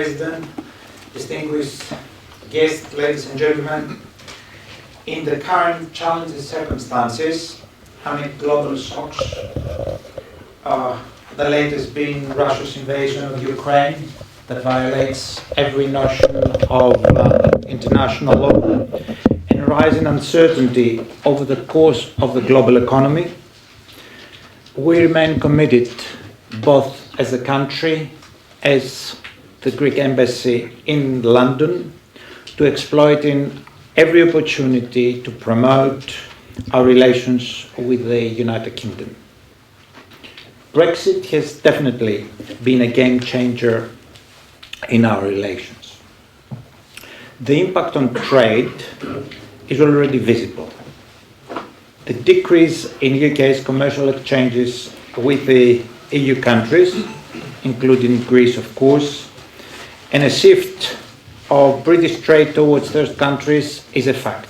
President, distinguished guests, ladies and gentlemen, in the current challenging circumstances, amid global shocks, the latest being Russia's invasion of Ukraine that violates every notion of international law, and rising uncertainty over the course of the global economy, we remain committed, both as a country, as the Greek Embassy in London, to exploiting every opportunity to promote our relations with the United Kingdom. Brexit has definitely been a game changer in our relations. The impact on trade is already visible. The decrease in UK's commercial exchanges with the EU countries, including Greece of course, and a shift of British trade towards third countries is a fact.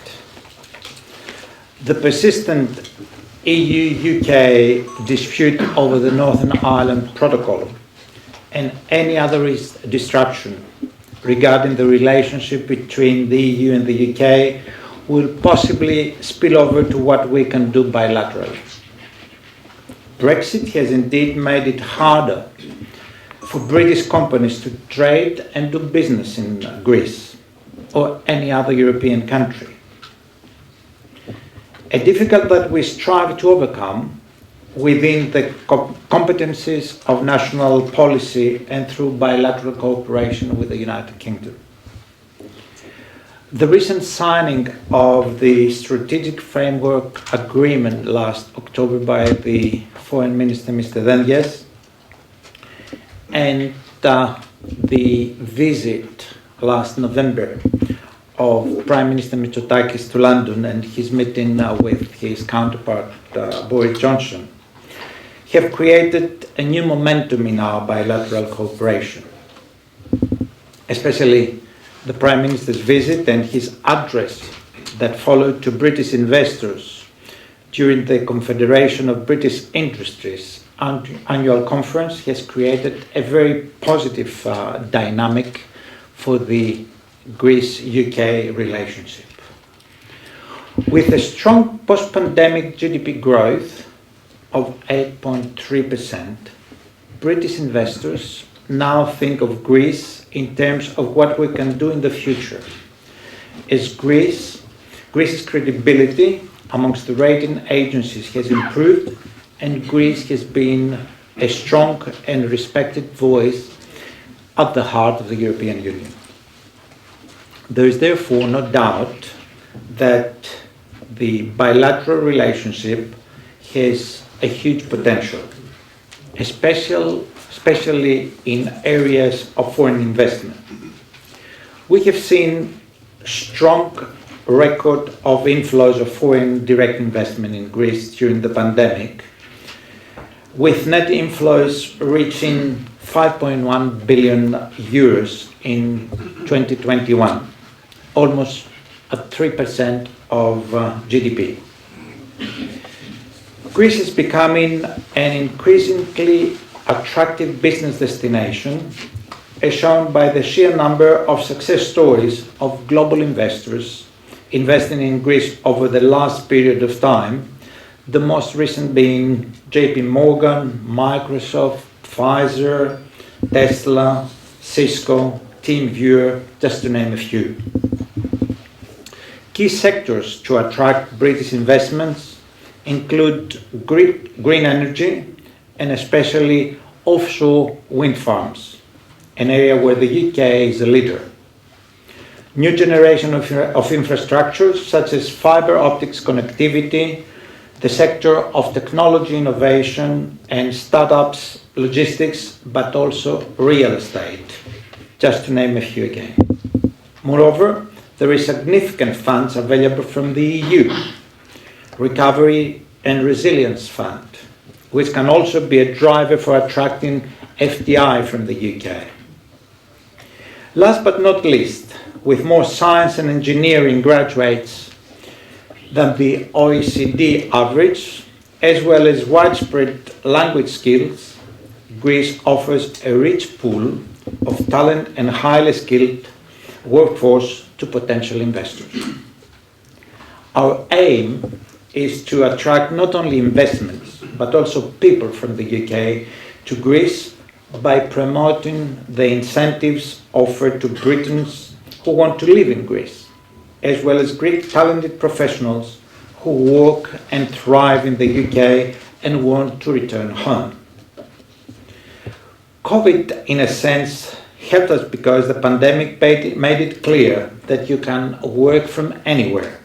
The persistent EU-UK dispute over the Northern Ireland Protocol and any other disruption regarding the relationship between the EU and the UK will possibly spill over to what we can do bilaterally. Brexit has indeed made it harder for British companies to trade and do business in Greece or any other European country. A difficulty that we strive to overcome within the competencies of national policy and through bilateral cooperation with the United Kingdom. The recent signing of the Strategic Framework Agreement last October by the Foreign Minister, Mr. Dendias, and the visit last November of Prime Minister Mitsotakis to London and his meeting with his counterpart Boris Johnson have created a new momentum in our bilateral cooperation, especially the Prime Minister's visit and his address that followed to British investors during the Confederation of British Industries annual conference has created a very positive dynamic for the Greece-UK relationship. With a strong post-pandemic GDP growth of 8.3%, British investors now think of Greece in terms of what we can do in the future. As Greece's credibility amongst the rating agencies has improved, and Greece has been a strong and respected voice at the heart of the European Union. There is therefore no doubt that the bilateral relationship has a huge potential, especially in areas of foreign investment. We have seen strong record of inflows of foreign direct investment in Greece during the pandemic, with net inflows reaching 5.1 billion euros in 2021, almost at 3% of GDP. Greece is becoming an increasingly attractive business destination, as shown by the sheer number of success stories of global investors investing in Greece over the last period of time, the most recent being JP Morgan, Microsoft, Pfizer, Tesla, Cisco, TeamViewer, just to name a few. Key sectors to attract British investments include green energy and especially offshore wind farms, an area where the UK is a leader. New generation of infrastructures such as fiber optics connectivity, the sector of technology innovation and startups, logistics, but also real estate, just to name a few again. Moreover, there is significant funds available from the EU, Recovery and Resilience Fund, which can also be a driver for attracting FDI from the UK. Last but not least, with more science and engineering graduates than the OECD average, as well as widespread language skills, Greece offers a rich pool of talent and highly skilled workforce to potential investors. Our aim is to attract not only investments, but also people from the UK to Greece by promoting the incentives offered to Britons who want to live in Greece, as well as Greek talented professionals who work and thrive in the UK and want to return home. COVID, in a sense, helped us because the pandemic made it clear that you can work from anywhere.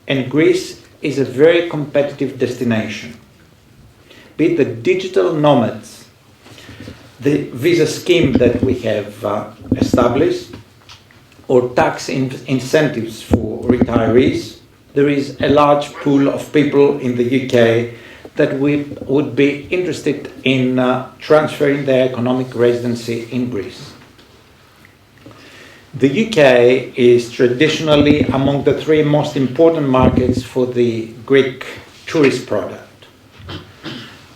And Greece is a very competitive destination. Be it the digital nomads, the visa scheme that we have established, or tax incentives for retirees, there is a large pool of people in the UK that would be interested in transferring their economic residency in Greece. The UK is traditionally among the three most important markets for the Greek tourist product,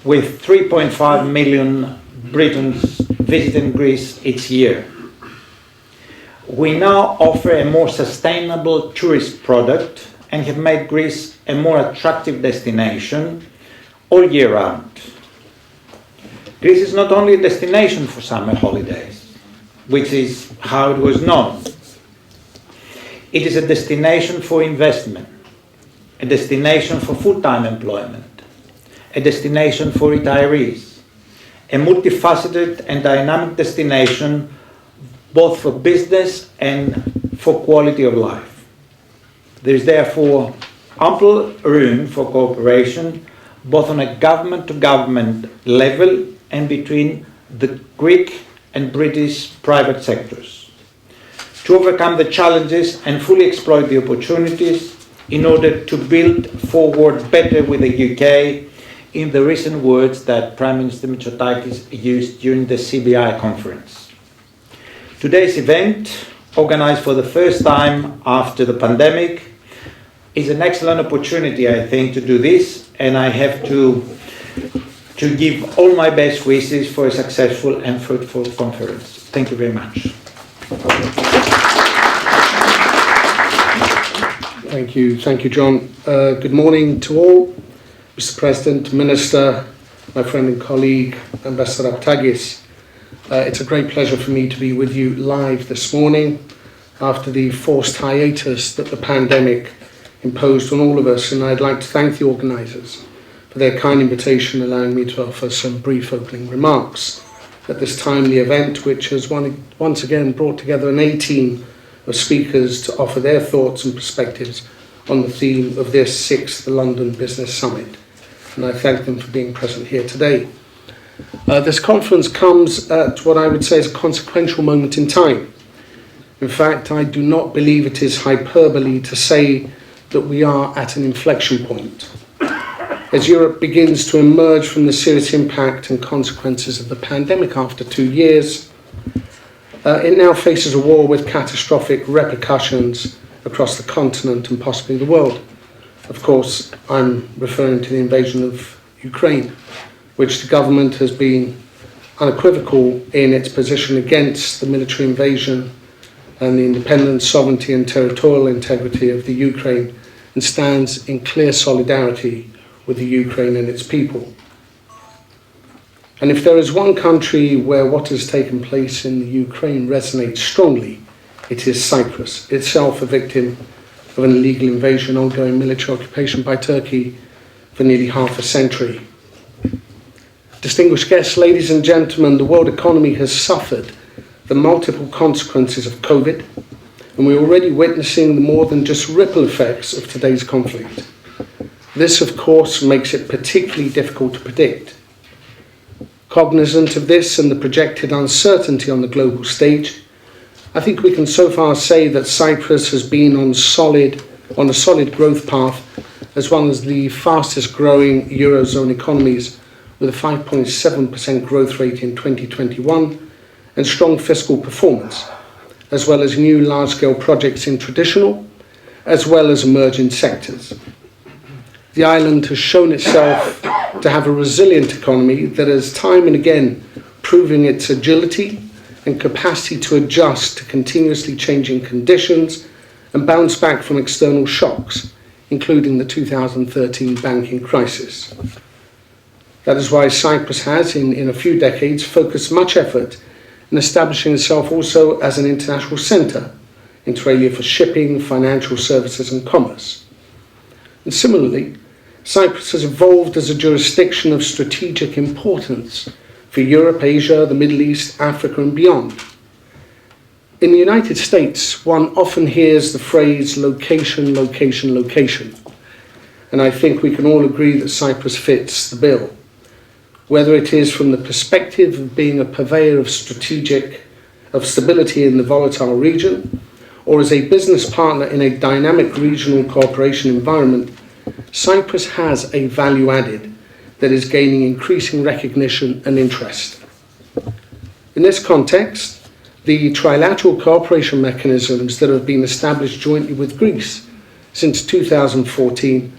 with 3.5 million Britons visiting Greece each year. We now offer a more sustainable tourist product and have made Greece a more attractive destination all year round. Greece is not only a destination for summer holidays, which is how it was known. It is a destination for investment, a destination for full-time employment, a destination for retirees, a multifaceted and dynamic destination both for business and for quality of life. There is therefore ample room for cooperation both on a government-to-government level and between the Greek and British private sectors, to overcome the challenges and fully exploit the opportunities in order to build forward better with the UK, in the recent words that Prime Minister Mitsotakis used during the CBI conference. Today's event, organized for the first time after the pandemic, is an excellent opportunity, I think, to do this, and I have to give all my best wishes for a successful and fruitful conference. Thank you very much. Thank you, John. Good morning to all. Mr. President, Minister, my friend and colleague, Ambassador Raptakis. It's a great pleasure for me to be with you live this morning after the forced hiatus that the pandemic imposed on all of us, and I'd like to thank the organisers for their kind invitation, allowing me to offer some brief opening remarks at this timely event, which has once again brought together an A-team of speakers to offer their thoughts and perspectives on the theme of this 6th London Business Summit, and I thank them for being present here today. This conference comes at what I would say is a consequential moment in time. In fact, I do not believe it is hyperbole to say that we are at an inflection point. As Europe begins to emerge from the serious impact and consequences of the pandemic after 2 years, it now faces a war with catastrophic repercussions across the continent and possibly the world. Of course, I'm referring to the invasion of Ukraine, which the government has been unequivocal in its position against the military invasion and the independence, sovereignty and territorial integrity of the Ukraine, and stands in clear solidarity with the Ukraine and its people. And if there is one country where what has taken place in the Ukraine resonates strongly, it is Cyprus, itself a victim of an illegal invasion, ongoing military occupation by Turkey for nearly half a century. Distinguished guests, ladies and gentlemen, the world economy has suffered the multiple consequences of COVID, and we're already witnessing the more than just ripple effects of today's conflict. This, of course, makes it particularly difficult to predict. Cognizant of this and the projected uncertainty on the global stage, I think we can so far say that Cyprus has been on a solid growth path as one of the fastest growing Eurozone economies, with a 5.7% growth rate in 2021 and strong fiscal performance, as well as new large-scale projects in traditional as well as emerging sectors. The island has shown itself to have a resilient economy that has time and again proven its agility and capacity to adjust to continuously changing conditions and bounce back from external shocks, including the 2013 banking crisis. That is why Cyprus has, in a few decades, focused much effort in establishing itself also as an international centre, inter alia for shipping, financial services and commerce. And similarly, Cyprus has evolved as a jurisdiction of strategic importance for Europe, Asia, the Middle East, Africa and beyond. In the United States, one often hears the phrase location, location, location. And I think we can all agree that Cyprus fits the bill. Whether it is from the perspective of being a purveyor of stability in the volatile region, or as a business partner in a dynamic regional cooperation environment, Cyprus has a value added that is gaining increasing recognition and interest. In this context, the trilateral cooperation mechanisms that have been established jointly with Greece since 2014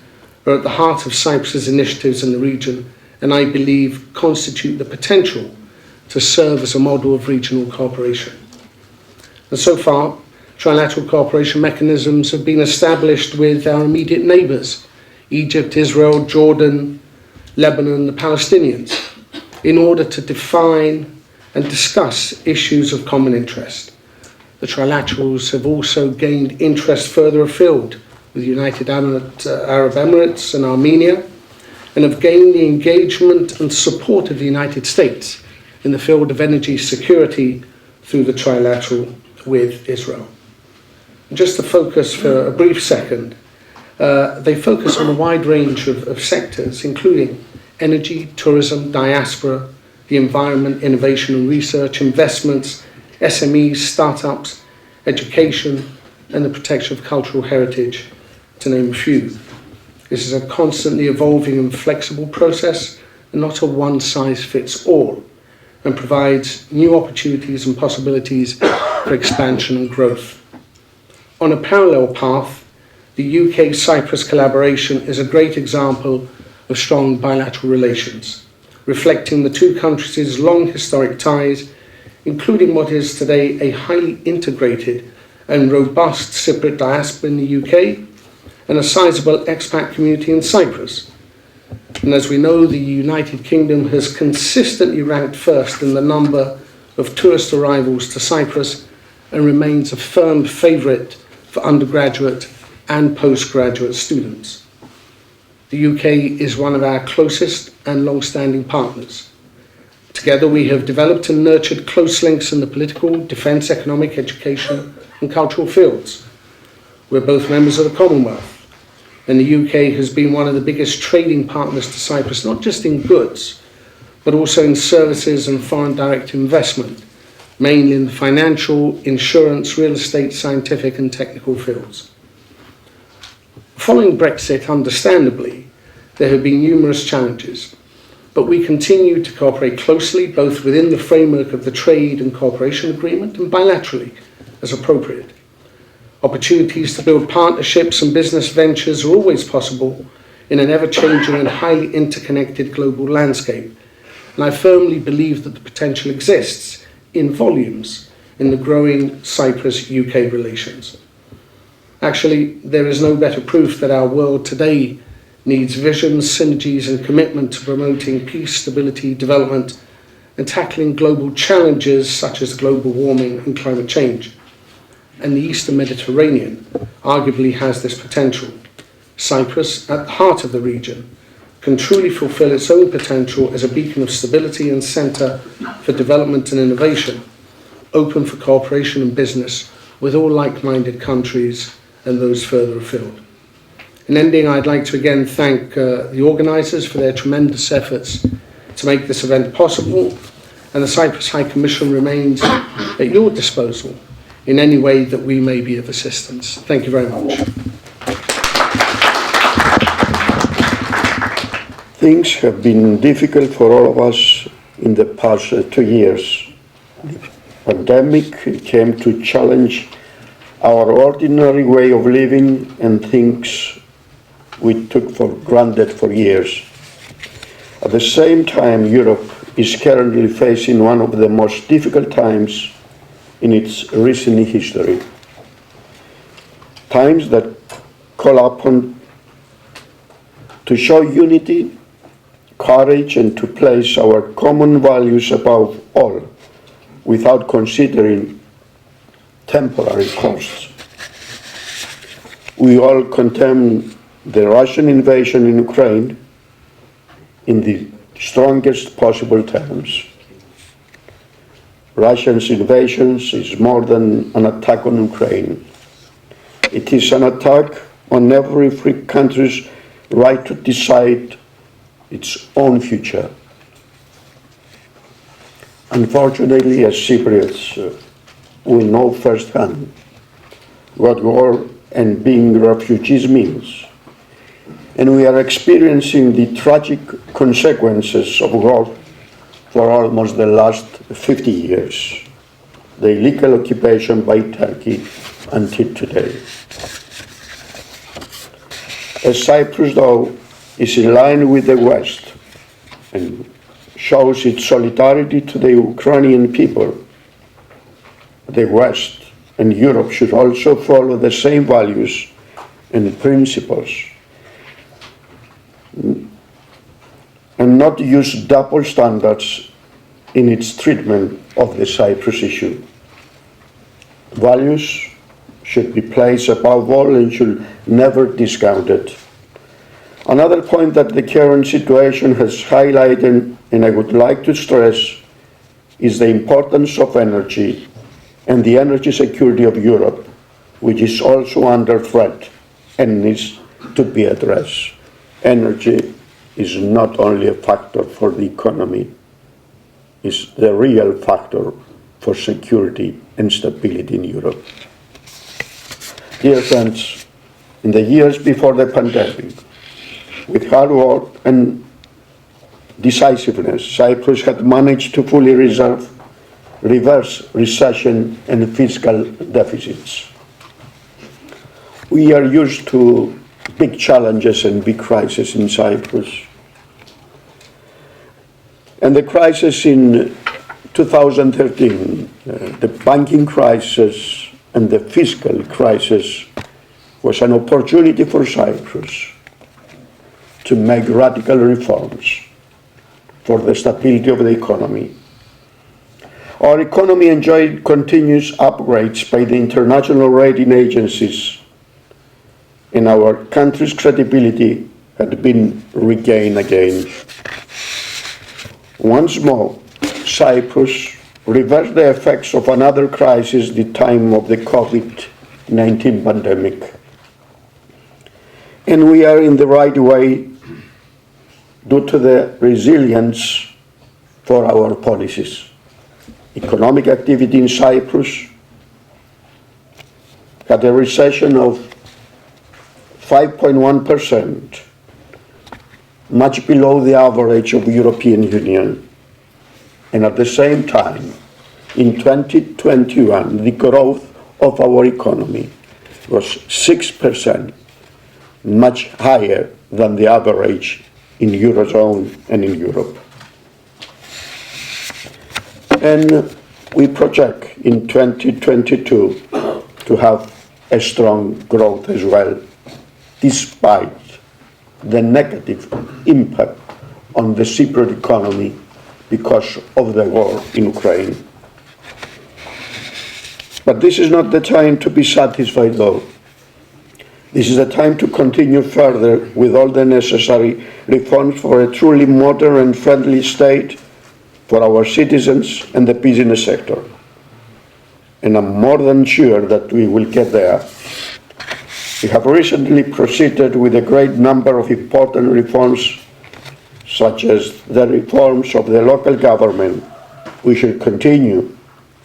are at the heart of Cyprus's initiatives in the region, and I believe constitute the potential to serve as a model of regional cooperation. And so far, trilateral cooperation mechanisms have been established with our immediate neighbours, Egypt, Israel, Jordan, Lebanon, the Palestinians, in order to define and discuss issues of common interest. The trilaterals have also gained interest further afield with the United Arab Emirates and Armenia, and have gained the engagement and support of the United States in the field of energy security through the trilateral with Israel. And just to focus for a brief second, they focus on a wide range of sectors, including energy, tourism, diaspora, the environment, innovation and research, investments, SMEs, startups, education, and the protection of cultural heritage, to name a few. This is a constantly evolving and flexible process, and not a one-size-fits-all, and provides new opportunities and possibilities for expansion and growth. On a parallel path, the UK-Cyprus collaboration is a great example of strong bilateral relations, reflecting the two countries' long historic ties, including what is today a highly integrated and robust Cypriot diaspora in the UK, and a sizable expat community in Cyprus. And as we know, the United Kingdom has consistently ranked first in the number of tourist arrivals to Cyprus and remains a firm favourite for undergraduate and postgraduate students. The UK is one of our closest and long-standing partners. Together we have developed and nurtured close links in the political, defence, economic, education and cultural fields. We're both members of the Commonwealth, and the UK has been one of the biggest trading partners to Cyprus, not just in goods, but also in services and foreign direct investment, mainly in the financial, insurance, real estate, scientific and technical fields. Following Brexit, understandably, there have been numerous challenges, but we continue to cooperate closely, both within the framework of the Trade and Cooperation Agreement and bilaterally, as appropriate. Opportunities to build partnerships and business ventures are always possible in an ever-changing and highly interconnected global landscape, and I firmly believe that the potential exists in volumes in the growing Cyprus-UK relations. Actually, there is no better proof that our world today needs vision, synergies and commitment to promoting peace, stability, development and tackling global challenges such as global warming and climate change. And the Eastern Mediterranean arguably has this potential. Cyprus, at the heart of the region, can truly fulfill its own potential as a beacon of stability and centre for development and innovation, open for cooperation and business with all like-minded countries and those further afield. In ending, I'd like to again thank the organisers for their tremendous efforts to make this event possible, and the Cyprus High Commission remains at your disposal in any way that we may be of assistance. Thank you very much. Things have been difficult for all of us in the past 2 years. The pandemic came to challenge our ordinary way of living and things we took for granted for years. At the same time, Europe is currently facing one of the most difficult times in its recent history. Times that call upon to show unity, courage, and to place our common values above all, without considering temporary costs. We all condemn the Russian invasion in Ukraine in the strongest possible terms. Russia's invasion is more than an attack on Ukraine. It is an attack on every free country's right to decide its own future. Unfortunately, as Cypriots, we know firsthand what war and being refugees means. And we are experiencing the tragic consequences of war for almost the last 50 years, the illegal occupation by Turkey until today. As Cyprus, though, is in line with the West and shows its solidarity to the Ukrainian people, the West and Europe should also follow the same values and principles and not use double standards in its treatment of the Cyprus issue. Values should be placed above all and should never be discounted. Another point that the current situation has highlighted, and I would like to stress, is the importance of energy and the energy security of Europe, which is also under threat and needs to be addressed. Energy is not only a factor for the economy, it's the real factor for security and stability in Europe. Dear friends, in the years before the pandemic, with hard work and decisiveness, Cyprus had managed to fully reverse recession and fiscal deficits. We are used to big challenges and big crises in Cyprus. And the crisis in 2013, the banking crisis and the fiscal crisis, was an opportunity for Cyprus to make radical reforms for the stability of the economy. Our economy enjoyed continuous upgrades by the international rating agencies, and our country's credibility had been regained again. Once more, Cyprus reversed the effects of another crisis, the time of the COVID-19 pandemic. And we are in the right way due to the resilience for our policies. Economic activity in Cyprus had a recession of 5.1%, much below the average of the European Union. And at the same time, in 2021, the growth of our economy was 6%, much higher than the average in Eurozone and in Europe. And we project in 2022 to have a strong growth as well, despite the negative impact on the Cypriot economy because of the war in Ukraine. But this is not the time to be satisfied, though. This is the time to continue further with all the necessary reforms for a truly modern and friendly state for our citizens and the business sector. And I'm more than sure that we will get there. We have recently proceeded with a great number of important reforms, such as the reforms of the local government. We should continue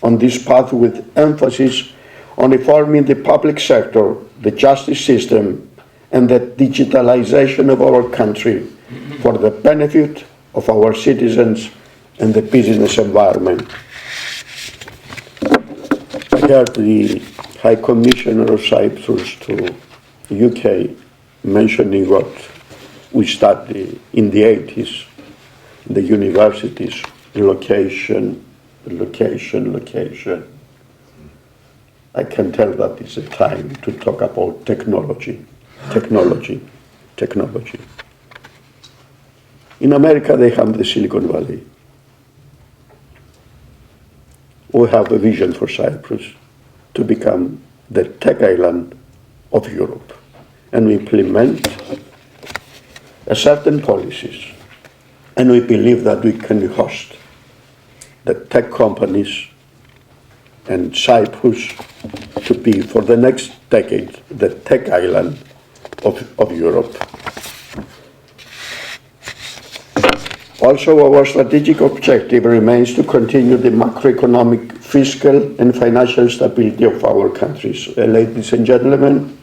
on this path with emphasis on reforming the public sector, the justice system, and the digitalization of our country for the benefit of our citizens and the business environment. I heard the High Commissioner of Cyprus to UK mentioning what we studied in the 80s in the universities location. I can tell that it's a time to talk about technology. In America, they have the Silicon Valley. We have a vision for Cyprus to become the tech island of Europe, and we implement certain policies, and we believe that we can host the tech companies and Cyprus to be, for the next decade, the tech island of Europe. Also, our strategic objective remains to continue the macroeconomic, fiscal, and financial stability of our countries. Ladies and gentlemen,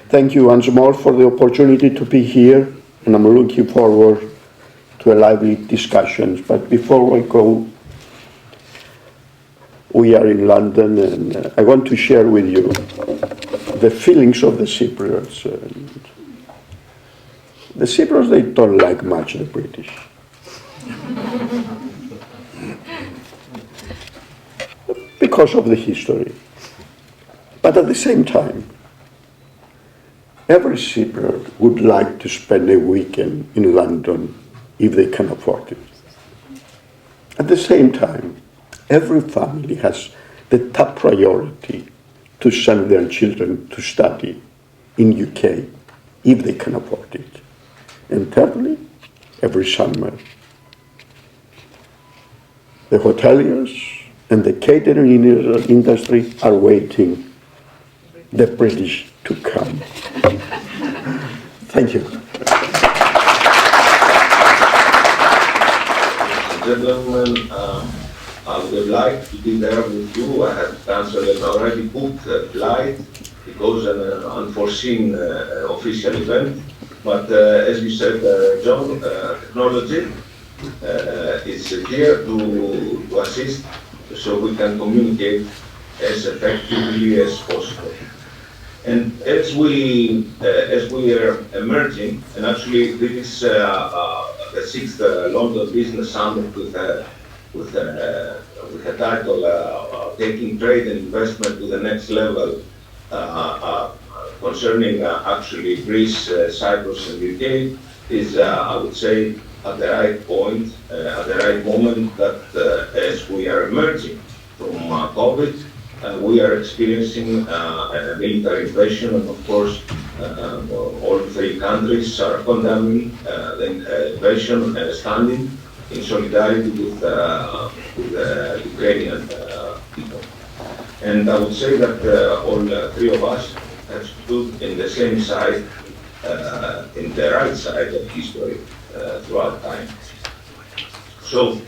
thank you once more for the opportunity to be here, and I'm looking forward to a lively discussion. But before we go, we are in London, and I want to share with you the feelings of the Cypriots. The Cypriots, they don't like much the British. Because of the history. But at the same time, every Cypriot would like to spend a weekend in London if they can afford it. At the same time, every family has the top priority to send their children to study in UK if they can afford it. And thirdly, every summer, the hoteliers and the catering industry are waiting the British to come. Thank you. Gentlemen, I would like to be there with you. I have cancelled an already booked flight because of an unforeseen official event. But as you said, John, technology is here to assist so we can communicate as effectively as possible. And as we are emerging, and actually this is the 6th London Business Summit with a title Taking Trade and Investment to the Next Level, concerning actually Greece, Cyprus and UK, is I would say at the right point, at the right moment, that as we are emerging from COVID, we are experiencing a military invasion, and of course all three countries are condemning the invasion and standing in solidarity with the Ukrainian people. And I would say that all three of us have stood in the same side, in the right side of history throughout time. So,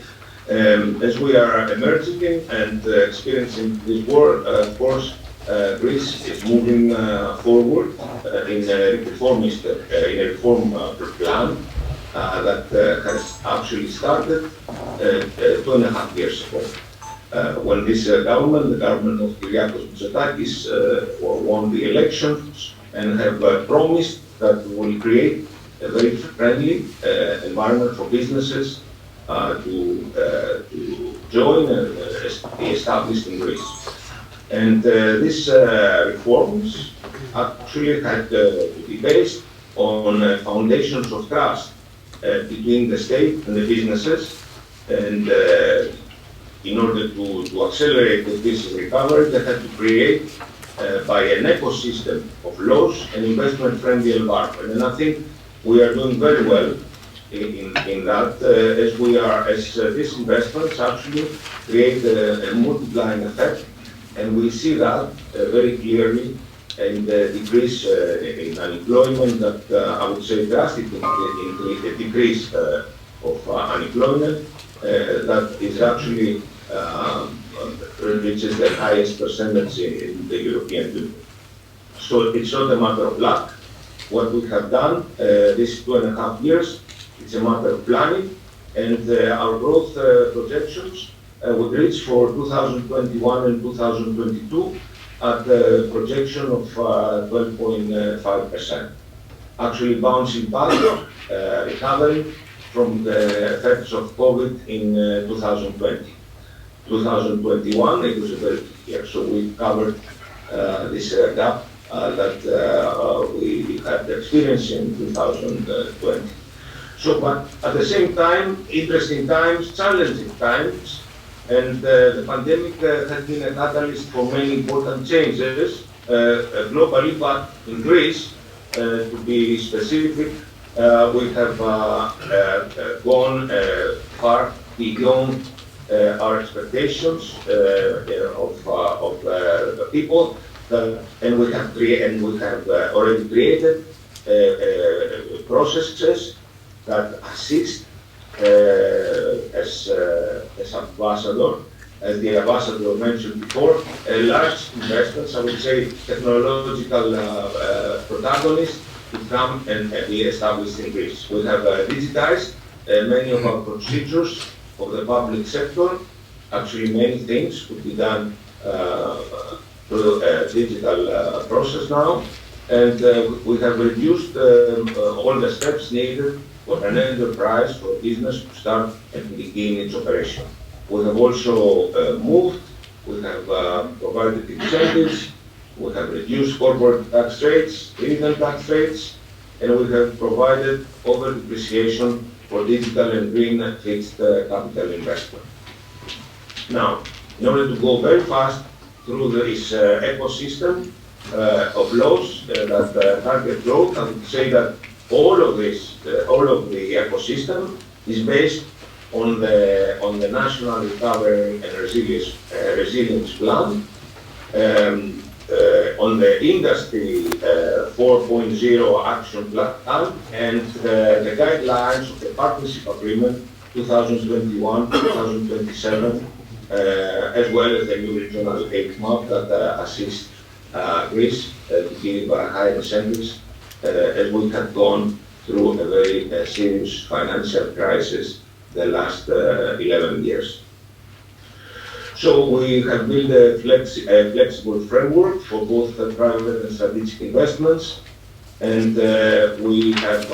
as we are emerging and experiencing this war, of course, Greece is moving forward in a reformist, in a reform plan that has actually started 2.5 years ago. When this government, the government of Kiprιακής Δημοκρατίας, won the elections and have promised that we will create a very friendly environment for businesses to join and be established in Greece. And these reforms actually had to be based on foundations of trust between the state and the businesses. And in order to accelerate the business recovery, they had to create by an ecosystem of laws and investment-friendly environment. And I think we are doing very well in that, as these investments actually create a multiplying effect, and we see that very clearly in the decrease in unemployment, that I would say drastic decrease of unemployment, that is actually reaches the highest percentage in the European Union. So it's not a matter of luck. What we have done these 2.5 years, it's a matter of planning, and our growth projections would reach for 2021 and 2022 at a projection of 12.5%. Actually bouncing back, recovering from the effects of COVID in 2020. 2021, it was a very good year, so we covered this gap that we had experienced in 2020. So, but at the same time, interesting times, challenging times, and the pandemic has been a catalyst for many important changes globally, but in Greece, to be specific, we have gone far beyond our expectations of the people, and we have already created processes that assist as ambassador, as the ambassador mentioned before, large investors, I would say technological protagonists, to come and be established in Greece. We have digitized many of our procedures of the public sector. Actually, many things could be done through a digital process now, and we have reduced all the steps needed for an enterprise, for business to start and begin its operation. We have also moved, we have provided incentives, we have reduced corporate tax rates, dividend tax rates, and we have provided over depreciation for digital and green fixed capital investment. Now, in order to go very fast through this ecosystem of laws that target growth, I would say that all of the ecosystem is based on the National Recovery and Resilience Plan, on the Industry 4.0 Action Plan, and the guidelines of the Partnership Agreement 2021-2027, as well as the new regional aid map that assist Greece to give higher incentives as we have gone through a very serious financial crisis the last 11 years. So we have built a flexible framework for both private and strategic investments, and we have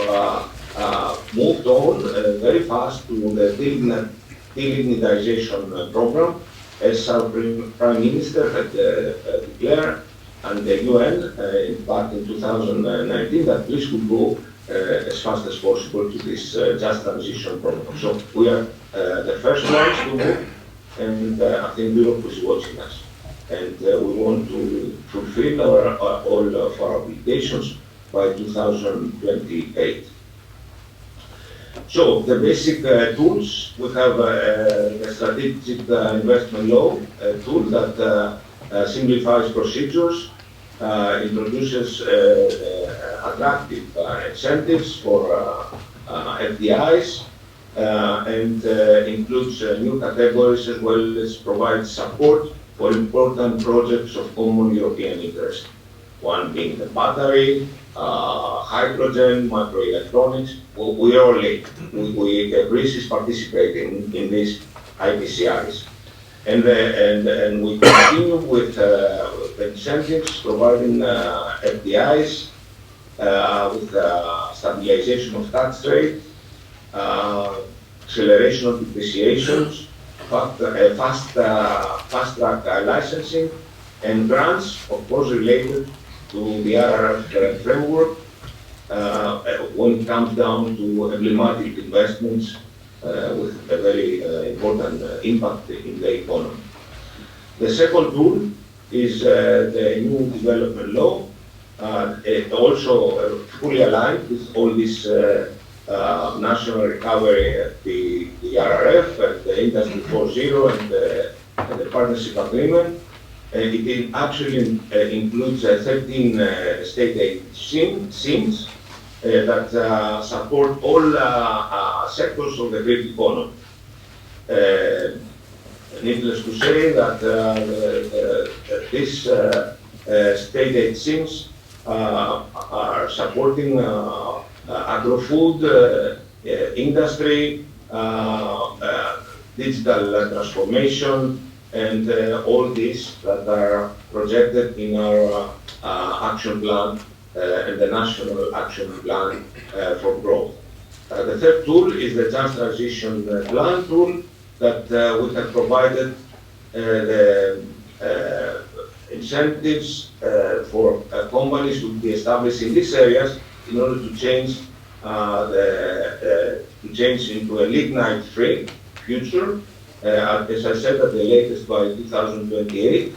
moved on very fast to the delignitization program, as our Prime Minister had declared, and the UN back in 2019, that Greece would go as fast as possible to this just transition program. So we are the first ones to move, and I think Europe is watching us. And we want to fulfill all of our obligations by 2028. So the basic tools, we have a strategic investment law tool that simplifies procedures, introduces attractive incentives for FDIs, and includes new categories, as well as provides support for important projects of common European interest. One being the battery, hydrogen, microelectronics. We are all late. Greece is participating in these IPCIs. And we continue with incentives, providing FDIs, with stabilization of tax rate, acceleration of depreciations, fast track licensing, and grants, of course, related to the RRF framework when it comes down to emblematic investments with a very important impact in the economy. The second tool is the new development law, also fully aligned with all this national recovery, the RRF, and the Industry 4.0, and the Partnership Agreement. It actually includes 13 state aid schemes that support all sectors of the Greek economy. Needless to say that these state aid schemes are supporting agro-food industry, digital transformation, and all these that are projected in our action plan and the national action plan for growth. The third tool is the Just Transition Plan tool that we have provided the incentives for companies to be established in these areas in order to change into a lignite-free future. As I said, at the latest by 2028.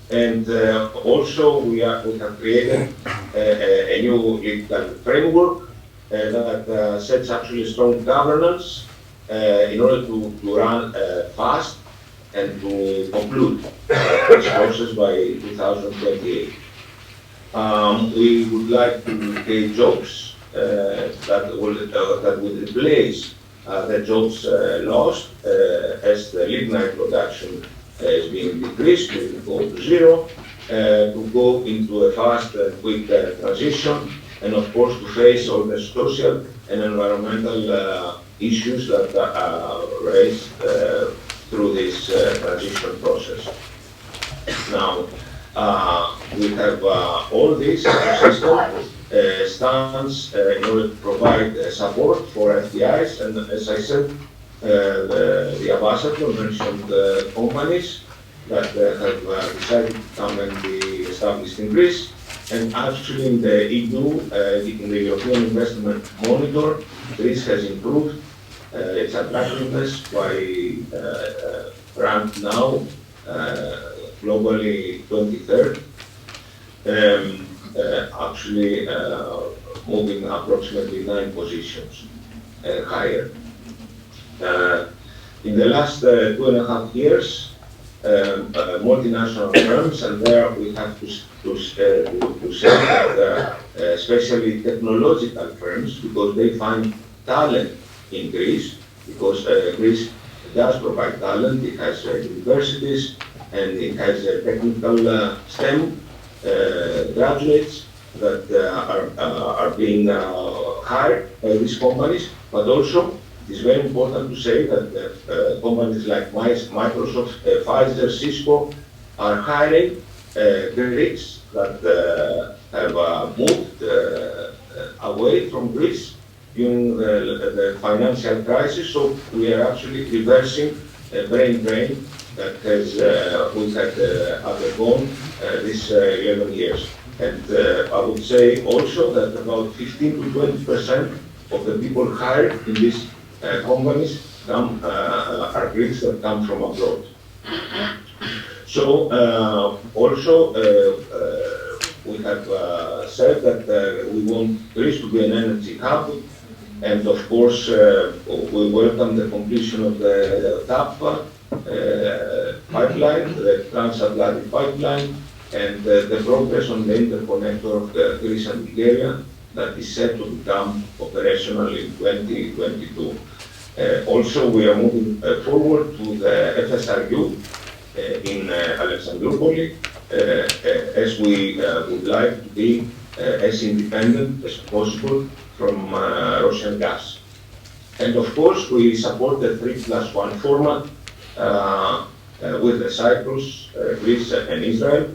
And also we have created a new legal framework that sets actually strong governance in order to run fast and to conclude this process by 2028. We would like to create jobs that will replace the jobs lost as the lignite production is being decreased to go to zero, to go into a fast and quick transition, and of course to face all the social and environmental issues that are raised through this transition process. Now, we have all this ecosystem stands in order to provide support for FDIs, and as I said, the ambassador mentioned companies that have decided to come and be established in Greece, and actually in the EU, in the European Investment Monitor, Greece has improved its attractiveness by ranked now globally 23rd, actually moving approximately 9 positions higher. In the last 2.5 years, multinational firms, and there we have to say that especially technological firms, because they find talent in Greece, because Greece does provide talent, it has universities, and it has technical STEM graduates that are being hired by these companies, but also it is very important to say that companies like Microsoft, Pfizer, Cisco are hiring Greeks that have moved away from Greece during the financial crisis. So we are actually reversing a brain drain that has we had undergone these 11 years. And I would say also that about 15 to 20% of the people hired in these companies are Greeks that come from abroad. So also we have said that we want Greece to be an energy hub, and of course we welcome the completion of the TAP pipeline, the transatlantic pipeline, and the progress on the interconnector of Greece and Bulgaria that is set to become operational in 2022. Also, we are moving forward to the FSRU in Alexandroupolis, as we would like to be as independent as possible from Russian gas. And of course, we support the 3+1 format with the Cyprus, Greece, and Israel,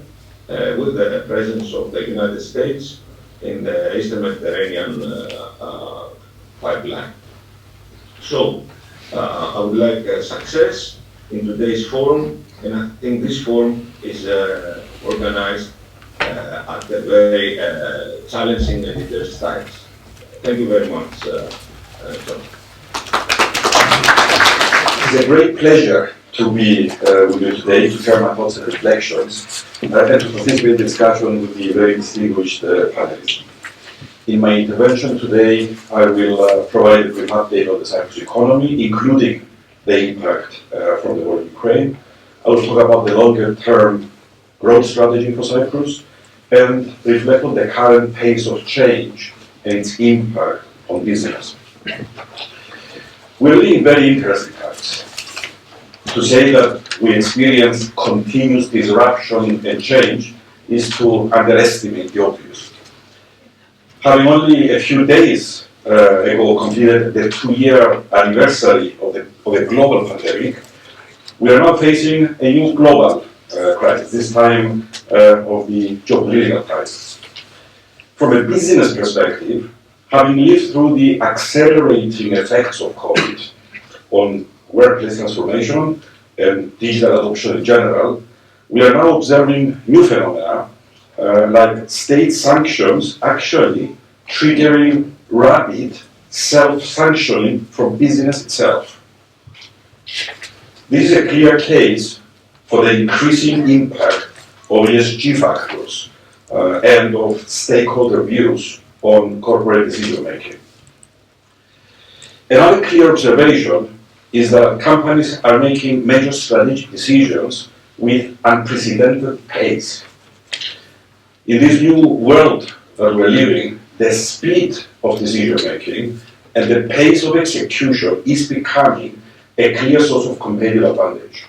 with the presence of the United States in the Eastern Mediterranean pipeline. So, I would like success in today's forum, and I think this forum is organized at a very challenging and diverse times. Thank you very much, John. It's a great pleasure to be with you today to share my thoughts and reflections and to participate in the discussion with the very distinguished panelists. In my intervention today, I will provide a brief update on the Cyprus economy, including the impact from the war in Ukraine. I will talk about the longer-term growth strategy for Cyprus and reflect on the current pace of change and its impact on business. We're living in very interesting times. To say that we experience continuous disruption and change is to underestimate the obvious. Having only a few days ago completed the 2-year anniversary of the global pandemic, we are now facing a new global crisis, this time of the geopolitical crisis. From a business perspective, Having lived through the accelerating effects of COVID on workplace transformation and digital adoption in general, we are now observing new phenomena like state sanctions actually triggering rapid self-sanctioning from business itself. This is a clear case for the increasing impact of ESG factors and of stakeholder views on corporate decision making. Another clear observation is that companies are making major strategic decisions with unprecedented pace. In this new world that we're living, the speed of decision making and the pace of execution is becoming a clear source of competitive advantage.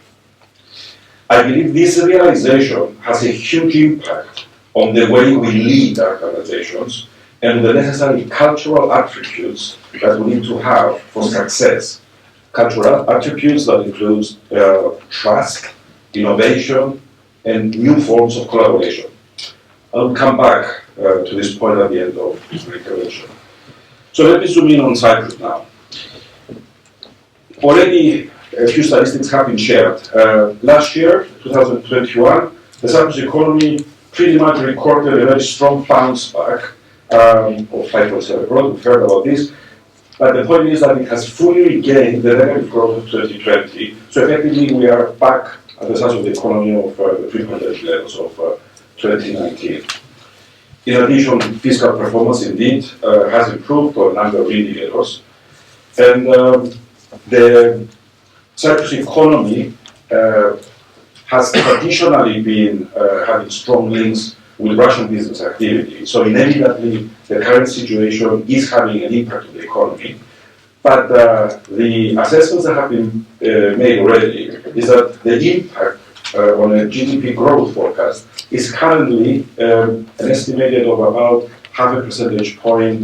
I believe this realization has a huge impact on the way we lead our organizations and the necessary cultural attributes that we need to have for success. Cultural attributes that include trust, innovation, and new forms of collaboration. I'll come back to this point at the end of this intervention. So let me zoom in on Cyprus now. Already a few statistics have been shared. Last year, 2021, the Cyprus economy pretty much recorded a very strong bounce back of 5.7%. We've heard about this. But the point is that it has fully regained the negative growth of 2020. So effectively, we are back at the size of the economy of the pre-pandemic levels of 2019. In addition, fiscal performance indeed has improved on a number of indicators. And the Cyprus economy has traditionally been having strong links with Russian business activity. So inevitably, the current situation is having an impact on the economy. But the assessments that have been made already is that the impact on a GDP growth forecast is currently an estimated of about 0.5 percentage point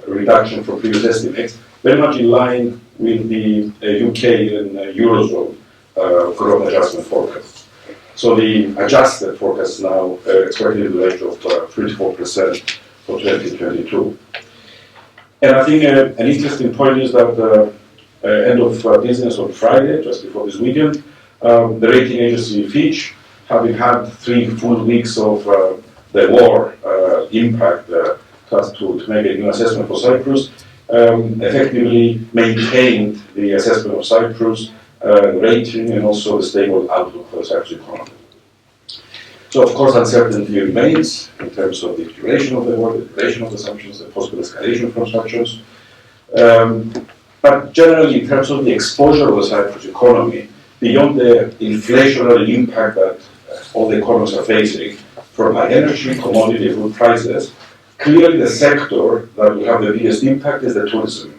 reduction from previous estimates, very much in line with the UK and Eurozone growth adjustment forecast. So the adjusted forecast is now expected in the range of 3 to 4% for 2022. And I think an interesting point is that end of business on Friday, just before this weekend, the rating agency Fitch, having had 3 full weeks of the war impact to make a new assessment for Cyprus, effectively maintained the assessment of Cyprus, rating, and also the stable outlook for the Cyprus economy. So, of course, uncertainty remains in terms of the duration of the war, the duration of the sanctions, the possible escalation from sanctions. But generally, in terms of the exposure of the Cyprus economy, beyond the inflationary impact that all the economies are facing, from high energy, commodity, and food prices, clearly the sector that will have the biggest impact is the tourism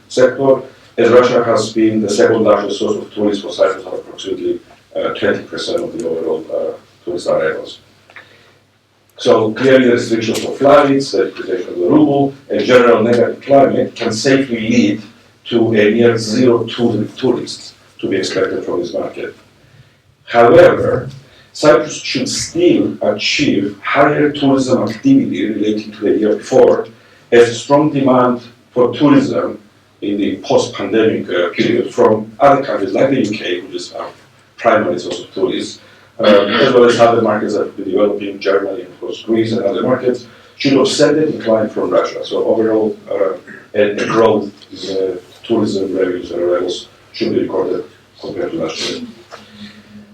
sector, as Russia has been the second largest source of tourists for Cyprus at approximately 20% of the overall tourist arrivals. So clearly the restrictions of flights, the depreciation of the ruble, and general negative climate can safely lead to a near zero tourists to be expected from this market. However, Cyprus should still achieve higher tourism activity relating to the year before, as strong demand for tourism in the post-pandemic period from other countries like the UK, which is our primary source of tourists, as well as other markets that are developing, Germany, of course, Greece and other markets, should offset the decline from Russia. So overall, a growth in tourism revenues and levels should be recorded compared to last year.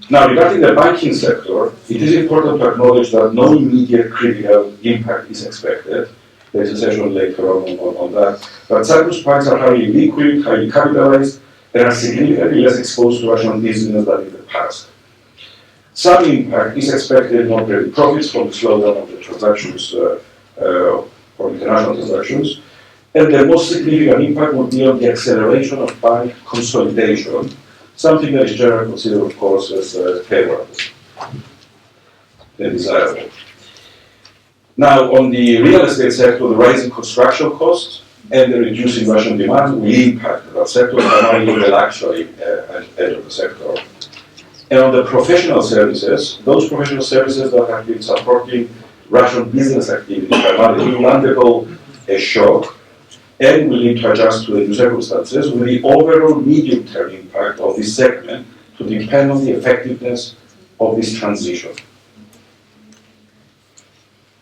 Now, regarding the banking sector, it is important to acknowledge that no immediate critical impact is expected. There is a session later on that. But Cyprus banks are highly liquid, highly capitalized, and are significantly less exposed to Russian business than in the past. Some impact is expected in operating profits from the slowdown of the transactions, from international transactions, and the most significant impact will be on the acceleration of bank consolidation, something that is generally considered, of course, as favorable and desirable. Now, on the real estate sector, the rising construction costs and the reducing Russian demand will impact that sector, primarily the luxury end of the sector. And on the professional services, those professional services that have been supporting Russian business activity primarily will undergo a shock, and will need to adjust to the new circumstances, with the overall medium-term impact of this segment to depend on the effectiveness of this transition.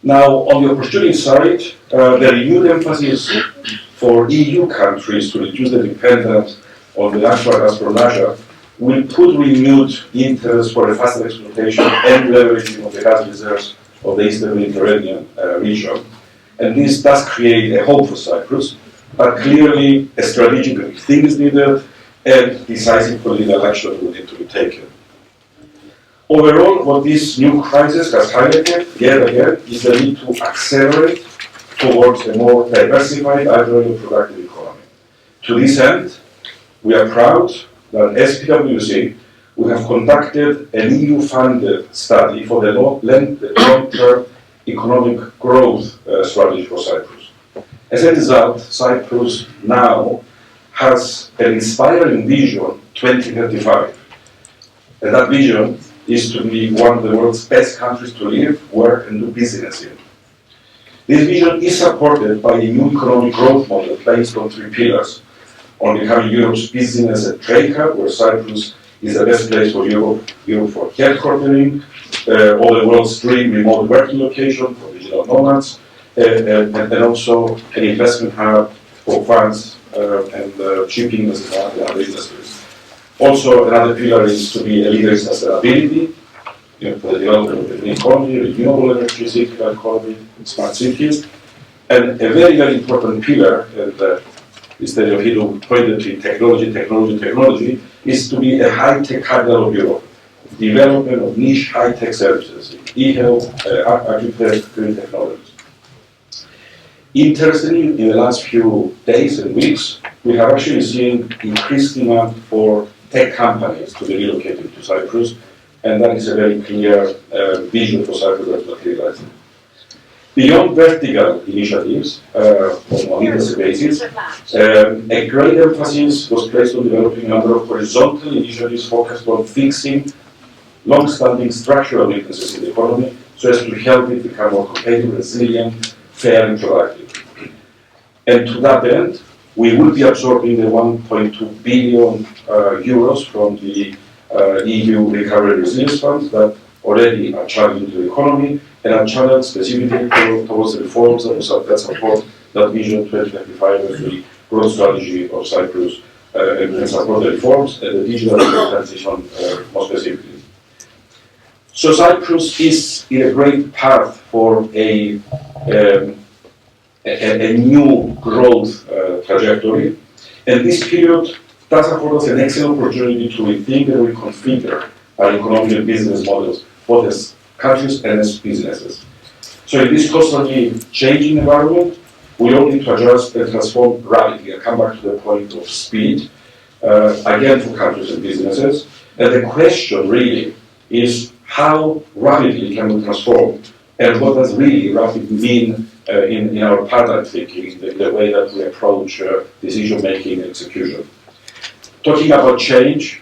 Now, on the opportunity side, the renewed emphasis for EU countries to reduce the dependence on the natural gas from Russia will put renewed interest for a faster exploitation and leveraging of the gas reserves of the Eastern Mediterranean region. And this does create a hope for Cyprus, but clearly a strategic rethink is needed and decisive political action will need to be taken. Overall, what this new crisis has highlighted, yet again, is the need to accelerate towards a more diversified, agile and productive economy. To this end, we are proud that as PwC, we have conducted an EU-funded study for the long-term economic growth strategy for Cyprus. As a result, Cyprus now has an inspiring vision 2035. And that vision is to be one of the world's best countries to live, work and do business in. This vision is supported by a new economic growth model based on three pillars: on becoming Europe's business and trade hub, where Cyprus is the best place for Europe for headquartering, all the world's dream remote working location for digital nomads, and also an investment hub for funds and shipping and other industries. Also, another pillar is to be a leader in sustainability, for the development of the green economy, renewable energy, circular economy, smart cities. And a very, very important pillar, and Mr. Neofytu pointed to technology, is to be a high-tech capital of Europe. Development of niche high-tech services, e-health, agriculture, green technologies. Interestingly, in the last few days and weeks, we have actually seen increased demand for tech companies to be relocated to Cyprus, and that is a very clear vision for Cyprus that is materializing. Beyond vertical initiatives on industry basis, a great emphasis was placed on developing a number of horizontal initiatives focused on fixing long-standing structural weaknesses in the economy so as to help it become more competitive, resilient, fair and productive. And to that end, we will be absorbing the 1.2 billion euros from the EU Recovery and Resilience Fund that already are channeled into the economy and are channeled specifically towards the reforms that support that Vision 2025 and the growth strategy of Cyprus and support the reforms and the digital transition more specifically. So Cyprus is in a great path for a new growth trajectory, and this period does afford us an excellent opportunity to rethink and reconfigure our economic and business models, both as countries and as businesses. So in this constantly changing environment, we all need to adjust and transform rapidly. I come back to the point of speed, again for countries and businesses, and the question really is how rapidly can we transform, and what does really rapid mean in our paradigm thinking, the way that we approach decision-making and execution. Talking about change,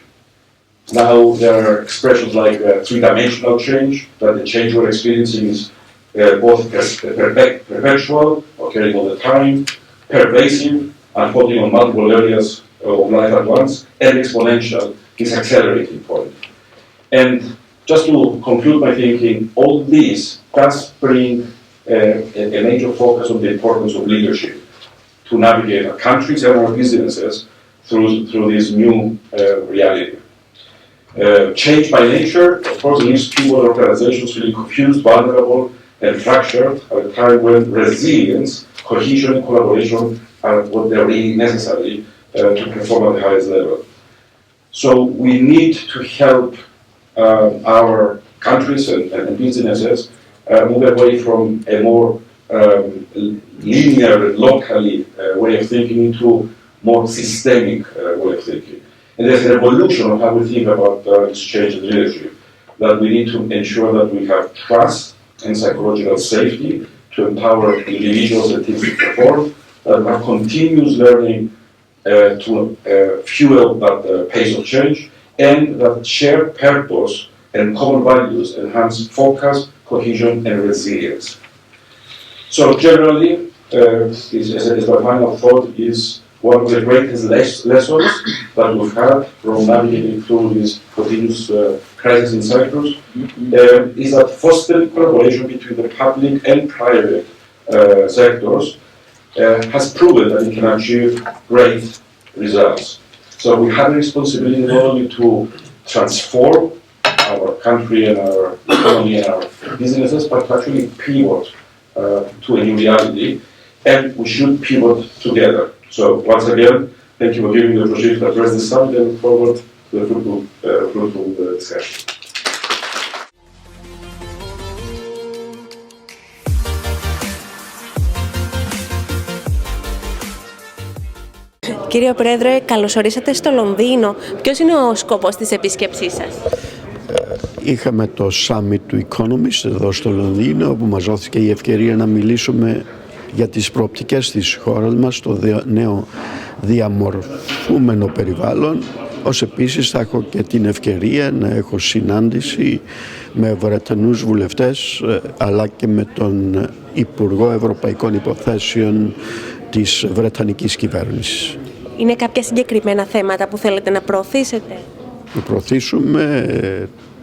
now there are expressions like three-dimensional change, that the change we're experiencing is both perpetual, occurring all the time, pervasive, unfolding on multiple areas of life at once, and exponential, this accelerating point. And just to conclude my thinking, all this does bring a major focus on the importance of leadership to navigate our countries and our businesses through this new reality. Change by nature, of course, leaves people and organizations feeling confused, vulnerable, and fractured at a time when resilience, cohesion, and collaboration are what they're really necessary to perform at the highest level. So we need to help our countries and businesses move away from a more linear, locally way of thinking into more systemic way of thinking. And there's a revolution of how we think about exchange and leadership, that we need to ensure that we have trust and psychological safety to empower individuals and teams to perform, that we have continuous learning to fuel that pace of change, and that shared purpose and common values enhance focus, cohesion, and resilience. So generally, as my final thought, is one of the greatest lessons that we've had from navigating through this continuous crisis in Cyprus, is that fostering collaboration between the public and private sectors has proven that it can achieve great results. So we have a responsibility not only to transform our country and our economy and our businesses, but to actually pivot to a new reality, and we should pivot together. So once again, thank you for giving me the opportunity to address this summit and look forward to the fruitful discussion. Κύριε Πρόεδρε, καλώς ορίσατε στο Λονδίνο. Ποιος είναι ο σκοπός της επίσκεψής σας? Είχαμε το summit του Economist εδώ στο Λονδίνο, όπου μας δόθηκε η ευκαιρία να μιλήσουμε για τις προοπτικές της χώρας μας στο νέο διαμορφούμενο περιβάλλον. Ως επίσης θα έχω και την ευκαιρία να έχω συνάντηση με Βρετανούς βουλευτές, αλλά και με τον Υπουργό Ευρωπαϊκών Υποθέσεων της Βρετανικής κυβέρνησης. Είναι κάποια συγκεκριμένα θέματα που θέλετε να προωθήσετε? Να προωθήσουμε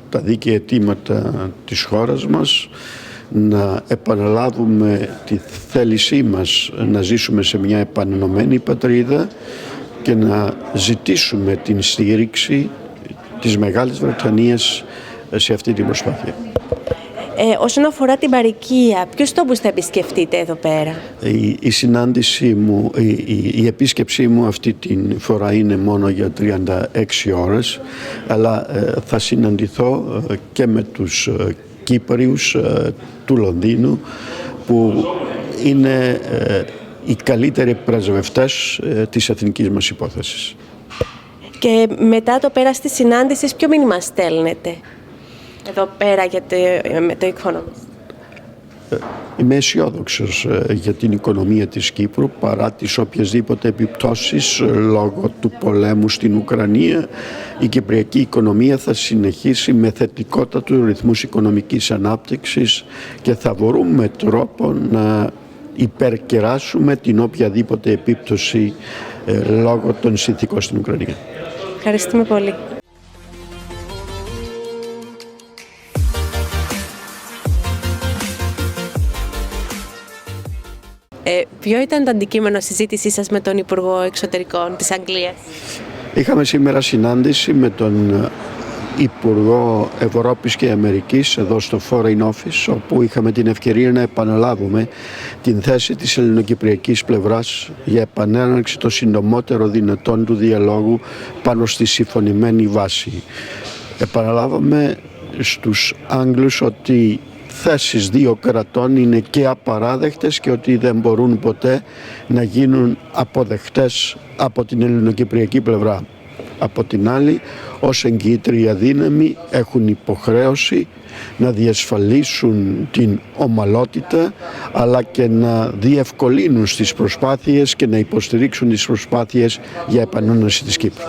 τα δίκαια αιτήματα της χώρας μας, να επαναλάβουμε τη θέλησή μας να ζήσουμε σε μια επανενωμένη πατρίδα και να ζητήσουμε την στήριξη της Μεγάλης Βρετανίας σε αυτή την προσπάθεια. Όσον αφορά την παροικία, ποιους τόπους θα επισκεφτείτε εδώ πέρα? Η συνάντησή μου, η επίσκεψή μου αυτή την φορά είναι μόνο για 36 ώρες, αλλά θα συναντηθώ και με τους Κύπριους του Λονδίνου, που είναι οι καλύτεροι πρεσβευτές της εθνικής μας υπόθεσης. Και μετά το πέρας της συνάντησης, ποιο μήνυμα στέλνετε εδώ πέρα με το Economist? Είμαι αισιόδοξος για την οικονομία της Κύπρου, παρά τις οποιασδήποτε επιπτώσεις λόγω του πολέμου στην Ουκρανία. Η κυπριακή οικονομία θα συνεχίσει με θετικότατους ρυθμούς οικονομικής ανάπτυξης και θα βρούμε τρόπο να υπερκεράσουμε την οποιαδήποτε επίπτωση λόγω των συνθήκων στην Ουκρανία. Ευχαριστούμε πολύ. Ποιο ήταν το αντικείμενο συζήτησής σας με τον Υπουργό Εξωτερικών της Αγγλίας? Είχαμε σήμερα συνάντηση με τον Υπουργό Ευρώπης και Αμερικής εδώ στο Foreign Office, όπου είχαμε την ευκαιρία να επαναλάβουμε την θέση της ελληνοκυπριακής πλευράς για επανέναρξη το συντομότερο δυνατόν του διαλόγου πάνω στη συμφωνημένη βάση. Επαναλάβαμε στους Άγγλους ότι θέσεις δύο κρατών είναι και απαράδεκτες και ότι δεν μπορούν ποτέ να γίνουν αποδεκτές από την ελληνοκυπριακή πλευρά. Από την άλλη, ως εγκύτρια δύναμη έχουν υποχρέωση να διασφαλίσουν την ομαλότητα, αλλά και να διευκολύνουν στις προσπάθειες και να υποστηρίξουν τις προσπάθειες για επανένωση της Κύπρου.